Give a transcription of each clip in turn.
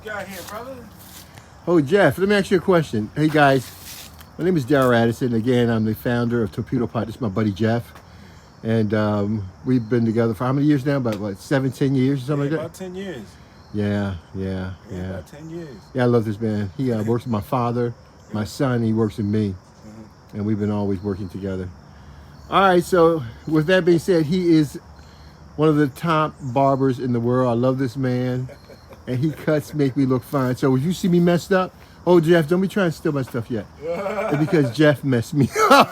got here, brother? Oh, Jeff, let me ask you a question. Hey, guys. My name is Darryl Addison. Again, I'm the founder of Torpedopot. This is my buddy, Jeff. And we've been together for how many years now? About, what, 7, 10 years or something like that? About 10 years. Yeah. About 10 years. Yeah, I love this man. He works with my father. My son, he works with me. And we've been always working together. All right, so with that being said, he is one of the top barbers in the world. I love this man. And he cuts make me look fine. So if you see me messed up, oh, Jeff, don't be trying to steal my stuff yet. It's because Jeff messed me up.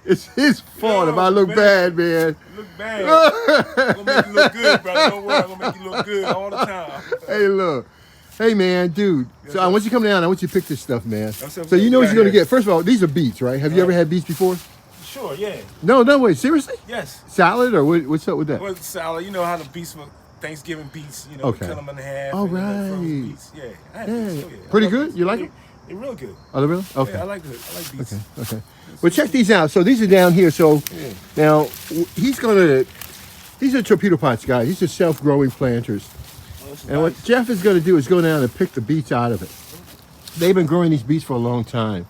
It's his fault if I look bad, man. You look bad. I'm gonna make you look good, brother. Don't worry, I'm gonna make you look good all the time. Hey, look. Hey, man, dude. So I want you to come down. I want you to pick this stuff, man. So you know what you're going to get. First of all, these are beets, right? Have you ever had beets before? Sure, yeah. No, wait. Seriously? Yes. Salad or what's up with that? Well, salad. You know how the beets were Thanksgiving beets. You know, Okay. we cut them in half. Oh, and, right. Beets. Yeah. I had Yeah. beets, oh, yeah. Pretty good? You like them? They're real good. Oh, they're really? Okay. Yeah, I like beets. Okay. Well, check these out. So these are down here. So now these are torpedo pots, guys. These are self-growing planters. And what Jeff is going to do is go down and pick the beets out of it. They've been growing these beets for a long time.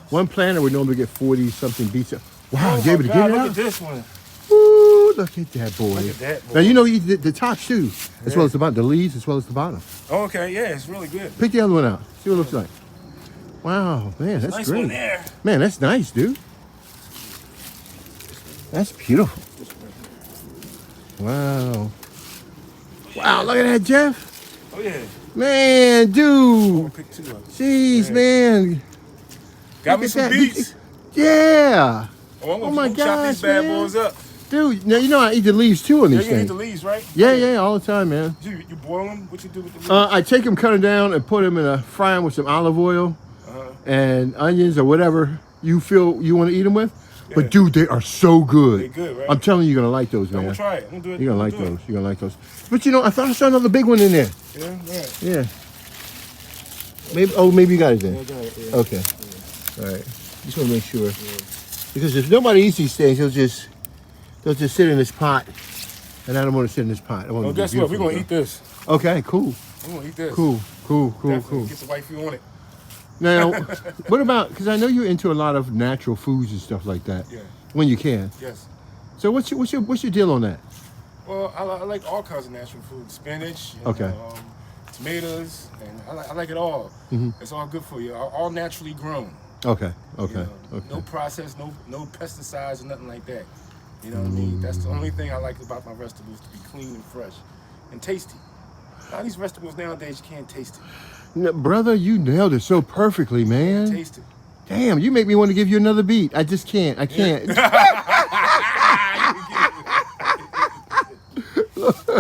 One planter would normally get 40-something beets. Wow, you able to get it out? Look at this one. Ooh, look at that boy. Look at that boy. Now, you know the top too, as well as the bottom, the leaves as well as the bottom. Oh, okay, yeah, it's really good. Pick the other one out. See what it looks like. Wow, man, that's Nice great. one there. Man, that's nice, dude. That's beautiful. Wow. Wow, look at that, Jeff. Oh, yeah. Man, dude. Pick two of them. Jeez, man. Got Look me at some that. beets. Yeah. Oh my chop gosh, these bad man. boys up. Dude, now you know I eat the leaves too on Yeah, these you eat things. the leaves, right? Yeah, all the time, man. You boil them? What you do with the leaves? I take them, cut them down, and put them in a fry 'em with some olive oil and onions or whatever you feel you want to eat them with. Yeah. But dude, they are so good. They're good, right? I'm telling you, you're gonna like those, man. I'm gonna try it. I'm gonna do it. You're gonna like those. You're gonna like those. But you know, I thought I saw another big one in there. Yeah, right. Yeah. Maybe you got it then. Yeah, I got it. Yeah. Okay. All right. Just want to make sure. Because if nobody eats these things, they'll just sit in this pot. And I don't want to sit in this pot. I want Well, it to be guess what? We're beautiful. gonna eat this. Okay, cool. We're gonna eat this. Cool. Definitely. Get the wifey on it. Now, what about, because I know you're into a lot of natural foods and stuff like that. Yeah. When you can. Yes. So what's your deal on that? Well, I like all kinds of natural food. Spinach. Okay. Tomatoes, and I like it all. It's all good for you. All naturally grown. Okay. You know, no process, no pesticides or nothing like that. You know what I mean? That's the only thing I like about my vegetables, to be clean and fresh and tasty. Now these vegetables nowadays, you can't taste it. No, brother, you nailed it so perfectly, man. Taste it. Damn, you make me want to give you another beat. I just can't. I can't.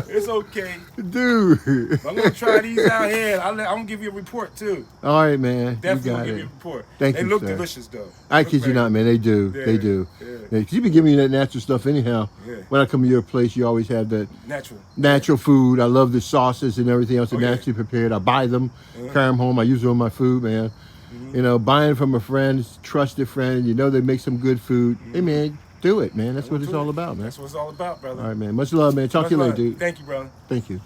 It's okay. Dude. I'm gonna try these out here. I'm gonna give you a report too. All right, man. Definitely you got give it. you a report. Thank they you, look sir. delicious though. I kid you not, man. They do. Yeah, They do. yeah. Yeah, 'cause you been giving me that natural stuff anyhow. Yeah. When I come to your place, you always have that Natural. food. I love the sauces and everything else. They're yeah. naturally prepared. I buy them, carry them home. I use them on my food, man. You know, buying from a friend, trusted friend. You know they make some good food. Hey, man, do it, man. That's what it's all about, man. That's what it's all about, brother. All right, man. Much love, man. Talk to you later, dude. Thank you, brother. Thank you.